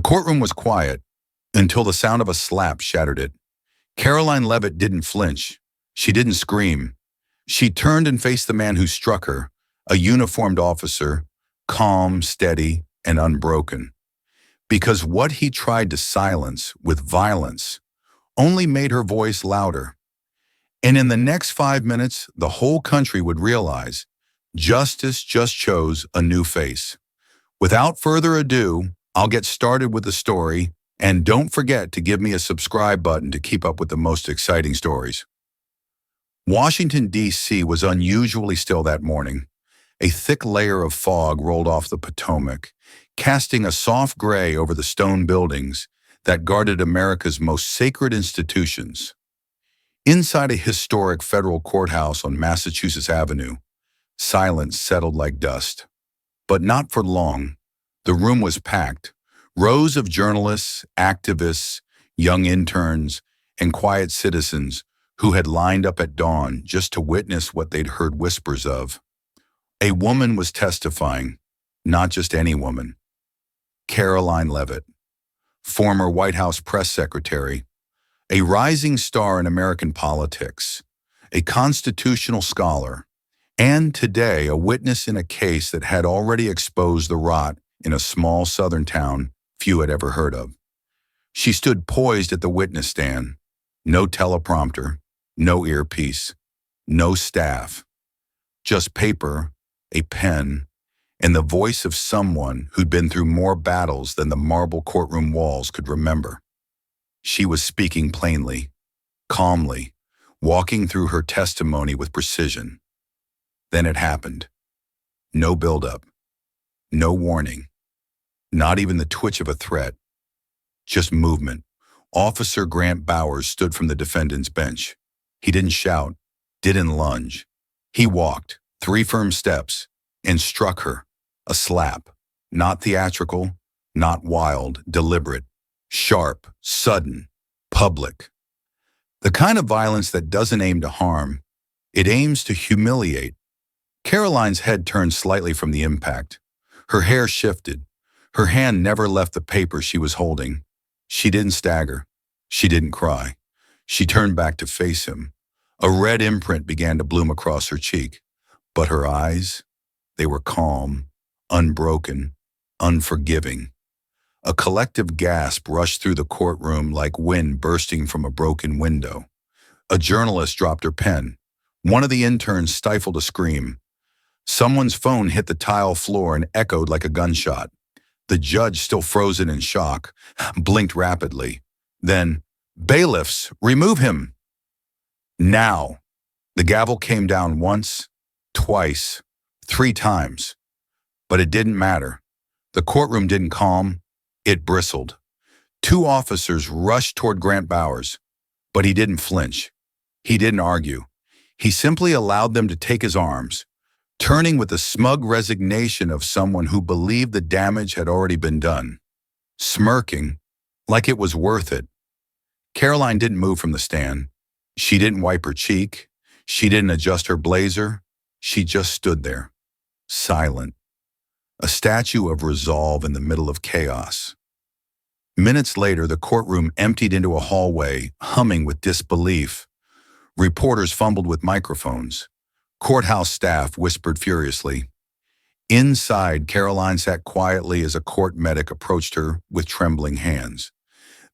courtroom was quiet until the sound of a slap shattered it. Karoline Leavitt didn't flinch. She didn't scream. She turned and faced the man who struck her, a uniformed officer, calm, steady, and unbroken. Because what he tried to silence with violence only made her voice louder. And in the next 5 minutes, the whole country would realize justice just chose a new face. Without further ado, I'll get started with the story, and don't forget to give me a subscribe button to keep up with the most exciting stories. Washington, D.C. was unusually still that morning. A thick layer of fog rolled off the Potomac, casting a soft gray over the stone buildings that guarded America's most sacred institutions. Inside a historic federal courthouse on Massachusetts Avenue, silence settled like dust. But not for long. The room was packed. Rows of journalists, activists, young interns, and quiet citizens who had lined up at dawn just to witness what they'd heard whispers of. A woman was testifying, not just any woman. Karoline Leavitt, former White House press secretary, a rising star in American politics, a constitutional scholar, and today a witness in a case that had already exposed the rot in a small southern town few had ever heard of. She stood poised at the witness stand. No teleprompter, no earpiece, no staff. Just paper, a pen, and the voice of someone who'd been through more battles than the marble courtroom walls could remember. She was speaking plainly, calmly, walking through her testimony with precision. Then it happened. No buildup, no warning, not even the twitch of a threat, just movement. Officer Grant Bowers stood from the defendant's bench. He didn't shout, didn't lunge. He walked 3 firm steps and struck her, a slap, not theatrical, not wild, deliberate, sharp, sudden, public. The kind of violence that doesn't aim to harm, it aims to humiliate. Karoline's head turned slightly from the impact. Her hair shifted. Her hand never left the paper she was holding. She didn't stagger. She didn't cry. She turned back to face him. A red imprint began to bloom across her cheek. But her eyes, they were calm, unbroken, unforgiving. A collective gasp rushed through the courtroom like wind bursting from a broken window. A journalist dropped her pen. One of the interns stifled a scream. Someone's phone hit the tile floor and echoed like a gunshot. The judge, still frozen in shock, blinked rapidly. Then, "Bailiffs, remove him!" Now. The gavel came down once, twice, 3 times. But it didn't matter. The courtroom didn't calm. It bristled. 2 officers rushed toward Grant Bowers, but he didn't flinch. He didn't argue. He simply allowed them to take his arms, turning with the smug resignation of someone who believed the damage had already been done, smirking like it was worth it. Karoline didn't move from the stand. She didn't wipe her cheek. She didn't adjust her blazer. She just stood there, silent, a statue of resolve in the middle of chaos. Minutes later, the courtroom emptied into a hallway, humming with disbelief. Reporters fumbled with microphones. Courthouse staff whispered furiously. Inside, Karoline sat quietly as a court medic approached her with trembling hands.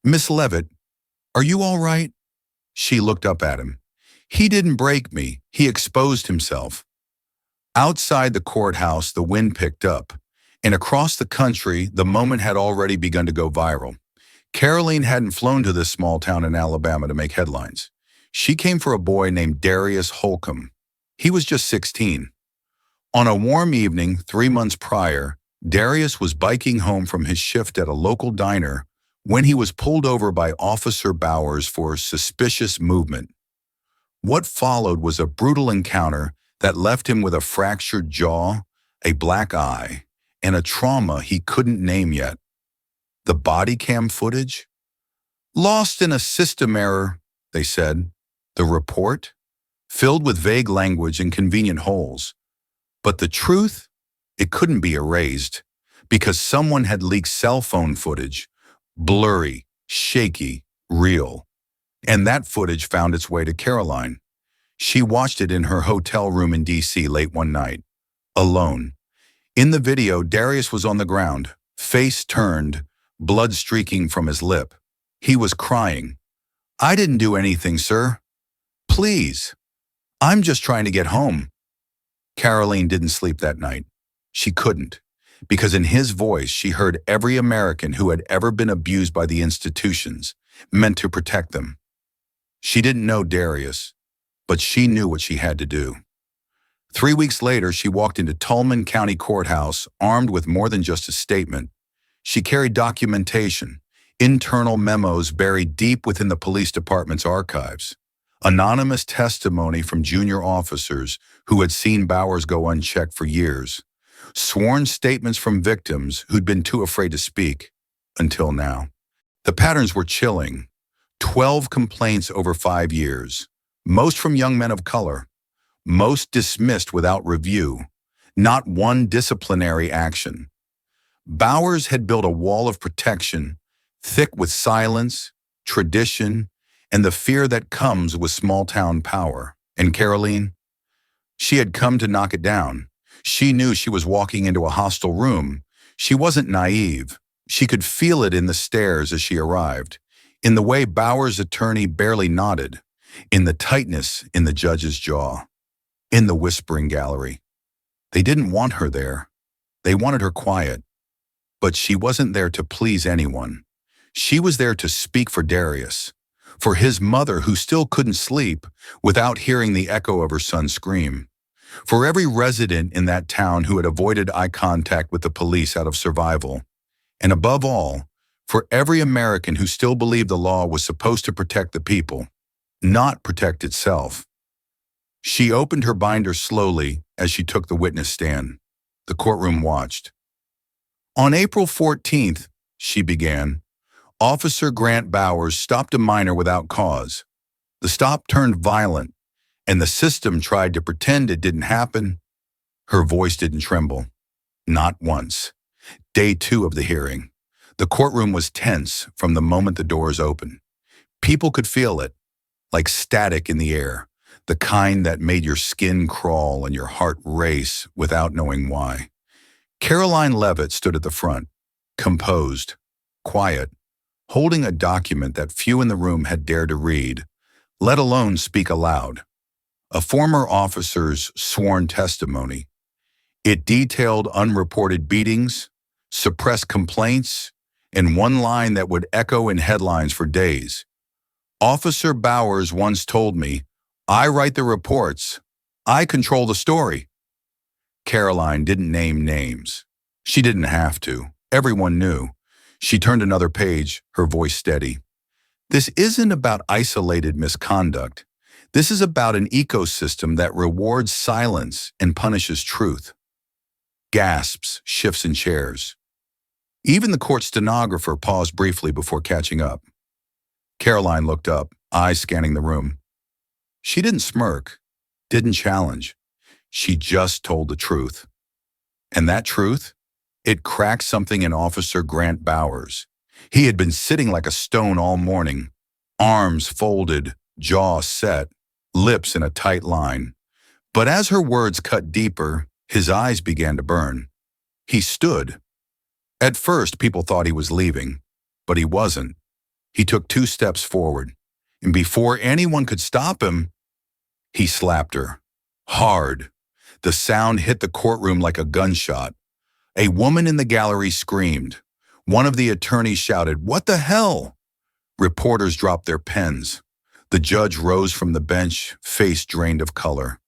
"Miss Leavitt, are you all right?" She looked up at him. "He didn't break me. He exposed himself." Outside the courthouse, the wind picked up, and across the country, the moment had already begun to go viral. Karoline hadn't flown to this small town in Alabama to make headlines. She came for a boy named Darius Holcomb. He was just 16. On a warm evening 3 months prior, Darius was biking home from his shift at a local diner when he was pulled over by Officer Bowers for suspicious movement. What followed was a brutal encounter that left him with a fractured jaw, a black eye, and a trauma he couldn't name yet. The body cam footage? Lost in a system error, they said. The report? Filled with vague language and convenient holes. But the truth? It couldn't be erased, because someone had leaked cell phone footage, Blurry, shaky, real. And that footage found its way to Karoline. She watched it in her hotel room in D.C. late one night, alone. In the video, Darius was on the ground, face turned, blood streaking from his lip. He was crying. "I didn't do anything, sir. Please. I'm just trying to get home." Karoline didn't sleep that night. She couldn't, because in his voice she heard every American who had ever been abused by the institutions, meant to protect them. She didn't know Darius, but she knew what she had to do. 3 weeks later, she walked into Tolman County Courthouse armed with more than just a statement. She carried documentation, internal memos buried deep within the police department's archives, anonymous testimony from junior officers who had seen Bowers go unchecked for years, sworn statements from victims who'd been too afraid to speak, until now. The patterns were chilling. 12 complaints over 5 years, most from young men of color, most dismissed without review, not one disciplinary action. Bowers had built a wall of protection, thick with silence, tradition, and the fear that comes with small-town power. And Karoline? She had come to knock it down. She knew she was walking into a hostile room. She wasn't naive. She could feel it in the stares as she arrived, in the way Bowers' attorney barely nodded, in the tightness in the judge's jaw, in the whispering gallery. They didn't want her there. They wanted her quiet. But she wasn't there to please anyone. She was there to speak for Darius, for his mother who still couldn't sleep without hearing the echo of her son's scream, for every resident in that town who had avoided eye contact with the police out of survival, and above all, for every American who still believed the law was supposed to protect the people, not protect itself. She opened her binder slowly as she took the witness stand. The courtroom watched. "On April 14th, she began, Officer Grant Bowers stopped a minor without cause. The stop turned violent, and the system tried to pretend it didn't happen." Her voice didn't tremble. Not once. Day 2 of the hearing. The courtroom was tense from the moment the doors opened. People could feel it, like static in the air, the kind that made your skin crawl and your heart race without knowing why. Karoline Leavitt stood at the front, composed, quiet, holding a document that few in the room had dared to read, let alone speak aloud. A former officer's sworn testimony. It detailed unreported beatings, suppressed complaints, and one line that would echo in headlines for days. "Officer Bowers once told me, 'I write the reports. I control the story.'" Karoline didn't name names. She didn't have to. Everyone knew. She turned another page, her voice steady. "This isn't about isolated misconduct. This is about an ecosystem that rewards silence and punishes truth." Gasps, shifts in chairs. Even the court stenographer paused briefly before catching up. Karoline looked up, eyes scanning the room. She didn't smirk, didn't challenge. She just told the truth. And that truth? It cracked something in Officer Grant Bowers. He had been sitting like a stone all morning, arms folded, jaw set, lips in a tight line. But as her words cut deeper, his eyes began to burn. He stood. At first, people thought he was leaving, but he wasn't. He took 2 steps forward, and before anyone could stop him, he slapped her. Hard. The sound hit the courtroom like a gunshot. A woman in the gallery screamed. One of the attorneys shouted, "What the hell?" Reporters dropped their pens. The judge rose from the bench, face drained of color.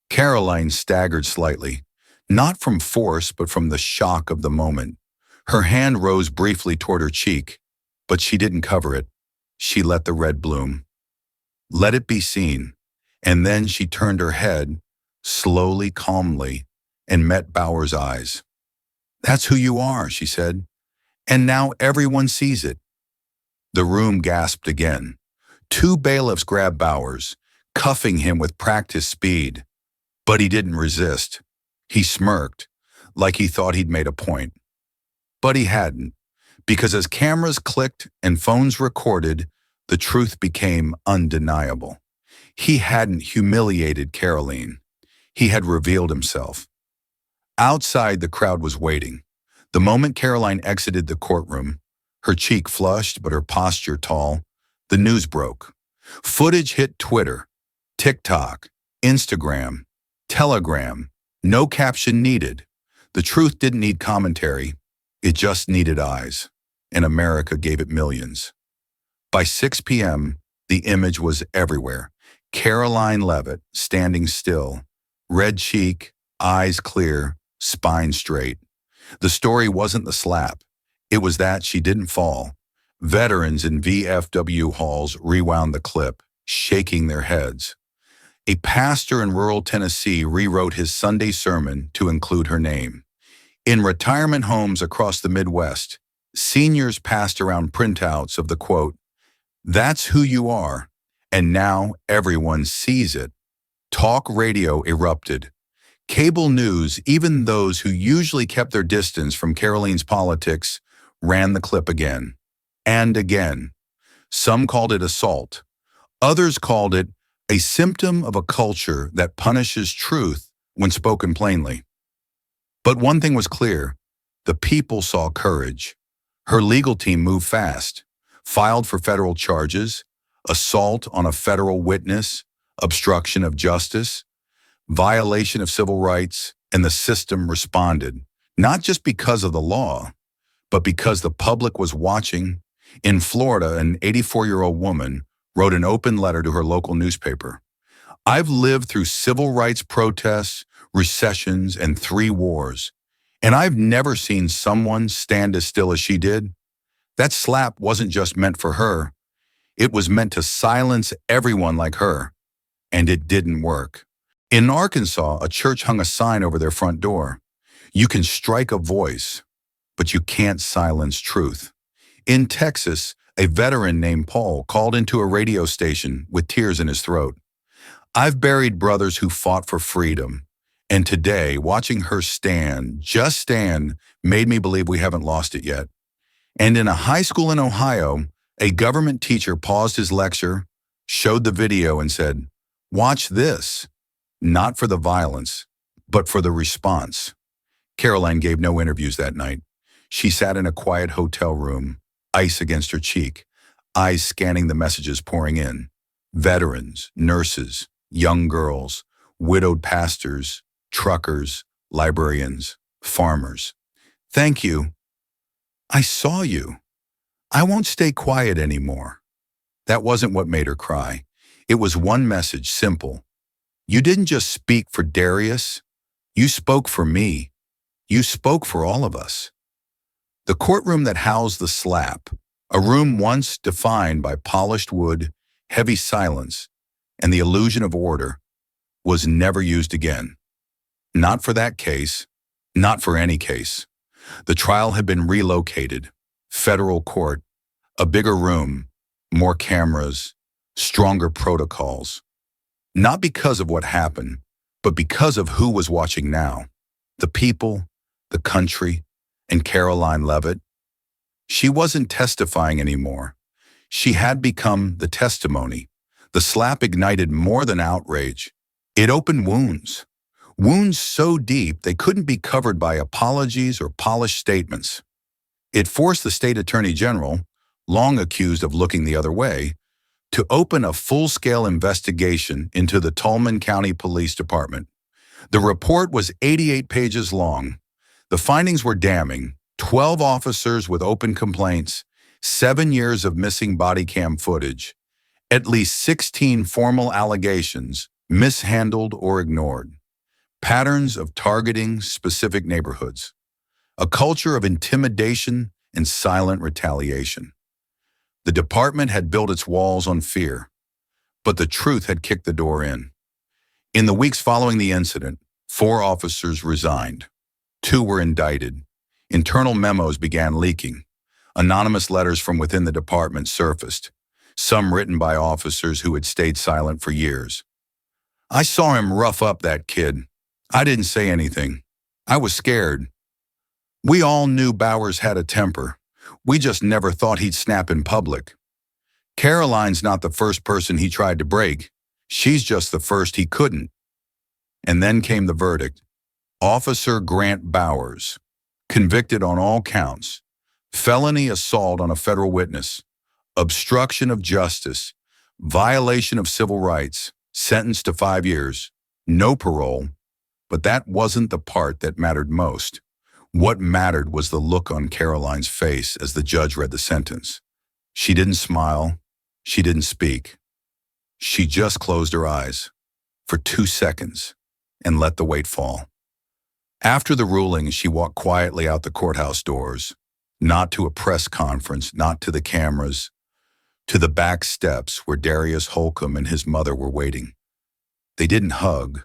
Karoline staggered slightly, not from force, but from the shock of the moment. Her hand rose briefly toward her cheek, but she didn't cover it. She let the red bloom. Let it be seen. And then she turned her head, slowly, calmly, and met Bowers' eyes. "That's who you are," she said. "And now everyone sees it." The room gasped again. 2 bailiffs grabbed Bowers, cuffing him with practiced speed. But he didn't resist. He smirked, like he thought he'd made a point. But he hadn't, Because as cameras clicked and phones recorded, the truth became undeniable. He hadn't humiliated Karoline. He had revealed himself. Outside, the crowd was waiting. The moment Karoline exited the courtroom, her cheek flushed but her posture tall, the news broke. Footage hit Twitter, TikTok, Instagram, Telegram. No caption needed. The truth didn't need commentary. It just needed eyes. And America gave it millions. By 6 p.m., the image was everywhere. Karoline Leavitt standing still, red cheek, eyes clear, spine straight. The story wasn't the slap. It was that she didn't fall. Veterans in VFW halls rewound the clip, shaking their heads. A pastor in rural Tennessee rewrote his Sunday sermon to include her name. In retirement homes across the Midwest, seniors passed around printouts of the quote, "That's who you are," and now everyone sees it. Talk radio erupted. Cable news, even those who usually kept their distance from Karoline's politics, ran the clip again and again. Some called it assault. Others called it a symptom of a culture that punishes truth when spoken plainly. But one thing was clear. The people saw courage. Her legal team moved fast, filed for federal charges, assault on a federal witness, obstruction of justice, violation of civil rights, and the system responded, not just because of the law, but because the public was watching. In Florida, an 84-year-old woman wrote an open letter to her local newspaper. "I've lived through civil rights protests, recessions, and 3 wars, and I've never seen someone stand as still as she did. That slap wasn't just meant for her. It was meant to silence everyone like her, and it didn't work." In Arkansas, a church hung a sign over their front door. "You can strike a voice, but you can't silence truth." In Texas, a veteran named Paul called into a radio station with tears in his throat. "I've buried brothers who fought for freedom, and today, watching her stand, just stand, made me believe we haven't lost it yet." And in a high school in Ohio, a government teacher paused his lecture, showed the video, and said, "Watch this." Not for the violence, but for the response. Karoline gave no interviews that night. She sat in a quiet hotel room, ice against her cheek, eyes scanning the messages pouring in. Veterans, nurses, young girls, widowed pastors, truckers, librarians, farmers. "Thank you. I saw you. I won't stay quiet anymore." That wasn't what made her cry. It was one message, simple. "You didn't just speak for Darius. You spoke for me. You spoke for all of us." The courtroom that housed the SLAP, a room once defined by polished wood, heavy silence, and the illusion of order, was never used again. Not for that case, not for any case. The trial had been relocated, federal court, a bigger room, more cameras, stronger protocols. Not because of what happened, but because of who was watching now. The people, the country, and Karoline Leavitt. She wasn't testifying anymore. She had become the testimony. The slap ignited more than outrage. It opened wounds. Wounds so deep they couldn't be covered by apologies or polished statements. It forced the state attorney general, long accused of looking the other way, to open a full-scale investigation into the Tolman County Police Department. The report was 88 pages long. The findings were damning. 12 officers with open complaints, 7 years of missing body cam footage, at least 16 formal allegations mishandled or ignored, patterns of targeting specific neighborhoods, a culture of intimidation and silent retaliation. The department had built its walls on fear, but the truth had kicked the door in. In the weeks following the incident, 4 officers resigned. 2 were indicted. Internal memos began leaking. Anonymous letters from within the department surfaced, some written by officers who had stayed silent for years. "I saw him rough up that kid. I didn't say anything. I was scared. We all knew Bowers had a temper, We just never thought he'd snap in public. Caroline's not the first person he tried to break. She's just the first he couldn't. And then came the verdict. Officer Grant Bowers, convicted on all counts. Felony assault on a federal witness, obstruction of justice, violation of civil rights, sentenced to 5 years, no parole. But that wasn't the part that mattered most. What mattered was the look on Caroline's face as the judge read the sentence. She didn't smile. She didn't speak. She just closed her eyes for 2 seconds and let the weight fall. After the ruling, she walked quietly out the courthouse doors, not to a press conference, not to the cameras, to the back steps where Darius Holcomb and his mother were waiting. They didn't hug.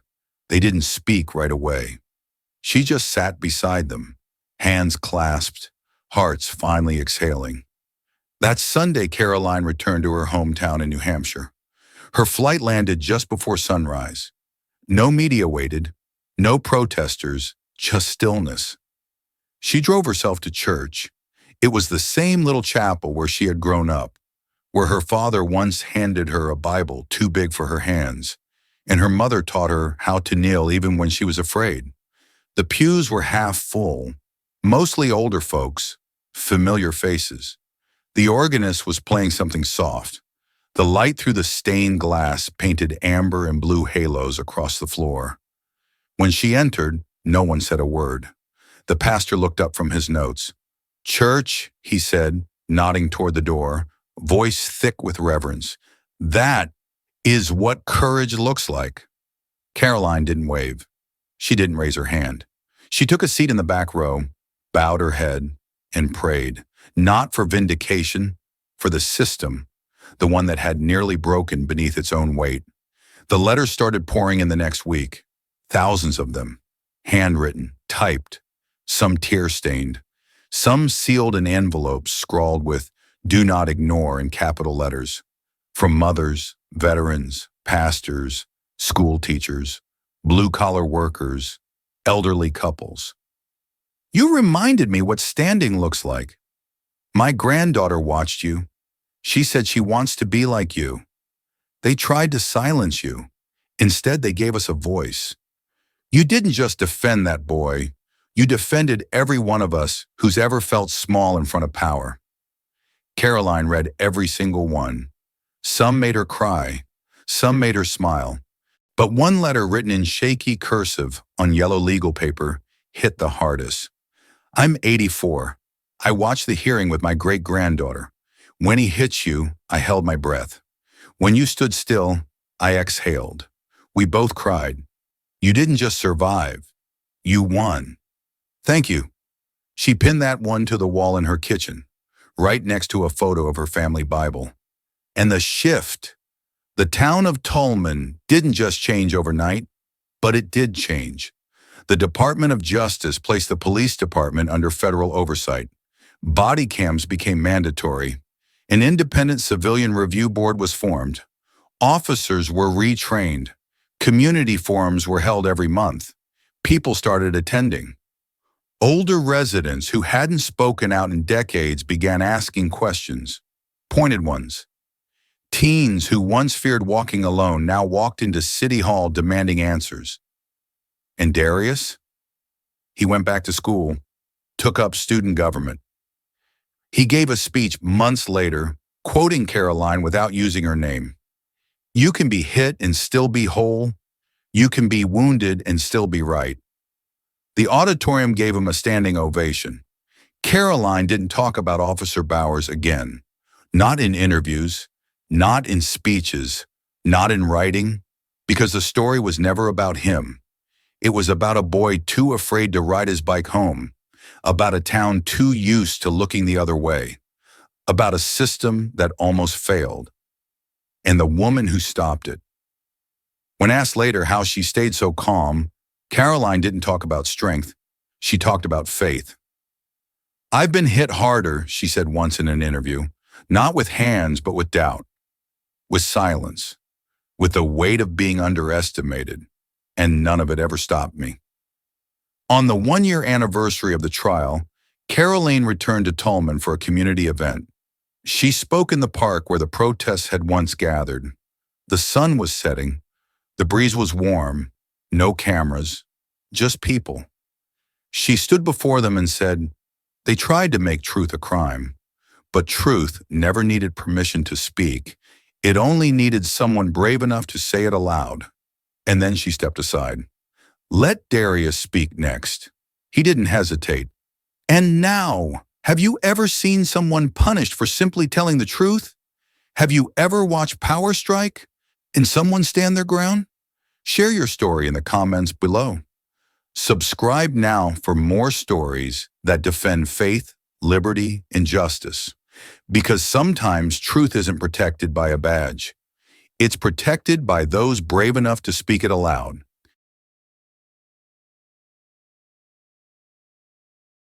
They didn't speak right away. She just sat beside them, hands clasped, hearts finally exhaling. That Sunday, Karoline returned to her hometown in New Hampshire. Her flight landed just before sunrise. No media waited, no protesters, just stillness. She drove herself to church. It was the same little chapel where she had grown up, where her father once handed her a Bible too big for her hands, and her mother taught her how to kneel even when she was afraid. The pews were half full, mostly older folks, familiar faces. The organist was playing something soft. The light through the stained glass painted amber and blue halos across the floor. When she entered, no one said a word. The pastor looked up from his notes. "Church," he said, nodding toward the door, voice thick with reverence. "That is what courage looks like." Karoline didn't wave. She didn't raise her hand. She took a seat in the back row, bowed her head, and prayed, not for vindication, for the system, the one that had nearly broken beneath its own weight. The letters started pouring in the next week, thousands of them, handwritten, typed, some tear-stained, some sealed in envelopes scrawled with "Do not ignore" in capital letters, from mothers, veterans, pastors, school teachers, blue-collar workers, elderly couples. "You reminded me what standing looks like. My granddaughter watched you. She said she wants to be like you. They tried to silence you. Instead, they gave us a voice. You didn't just defend that boy. You defended every one of us who's ever felt small in front of power." Karoline read every single one. Some made her cry. Some made her smile. But one letter written in shaky cursive on yellow legal paper hit the hardest. "I'm 84. I watched the hearing with my great-granddaughter. When he hit you, I held my breath. When you stood still, I exhaled. We both cried. You didn't just survive. You won. Thank you." She pinned that one to the wall in her kitchen, right next to a photo of her family Bible. And the shift. The town of Tolman didn't just change overnight, but it did change. The Department of Justice placed the police department under federal oversight. Body cams became mandatory. An independent civilian review board was formed. Officers were retrained. Community forums were held every month. People started attending. Older residents who hadn't spoken out in decades began asking questions, pointed ones. Teens who once feared walking alone now walked into City Hall demanding answers. And Darius? He went back to school, took up student government. He gave a speech months later, quoting Karoline without using her name. "You can be hit and still be whole. You can be wounded and still be right." The auditorium gave him a standing ovation. Karoline didn't talk about Officer Bowers again. Not in interviews, not in speeches, not in writing, because the story was never about him. It was about a boy too afraid to ride his bike home, about a town too used to looking the other way, about a system that almost failed, and the woman who stopped it. When asked later how she stayed so calm, Karoline didn't talk about strength. She talked about faith. "I've been hit harder," she said once in an interview, "not with hands, but with doubt, with silence, with the weight of being underestimated, and none of it ever stopped me." On the 1-year anniversary of the trial, Karoline returned to Tolman for a community event. She spoke in the park where the protests had once gathered. The sun was setting. The breeze was warm. No cameras. Just people. She stood before them and said, "They tried to make truth a crime, but truth never needed permission to speak. It only needed someone brave enough to say it aloud." And then she stepped aside. "Let Darius speak next." He didn't hesitate. "And now, have you ever seen someone punished for simply telling the truth? Have you ever watched power strike and someone stand their ground? Share your story in the comments below. Subscribe now for more stories that defend faith, liberty, and justice. Because sometimes truth isn't protected by a badge. It's protected by those brave enough to speak it aloud.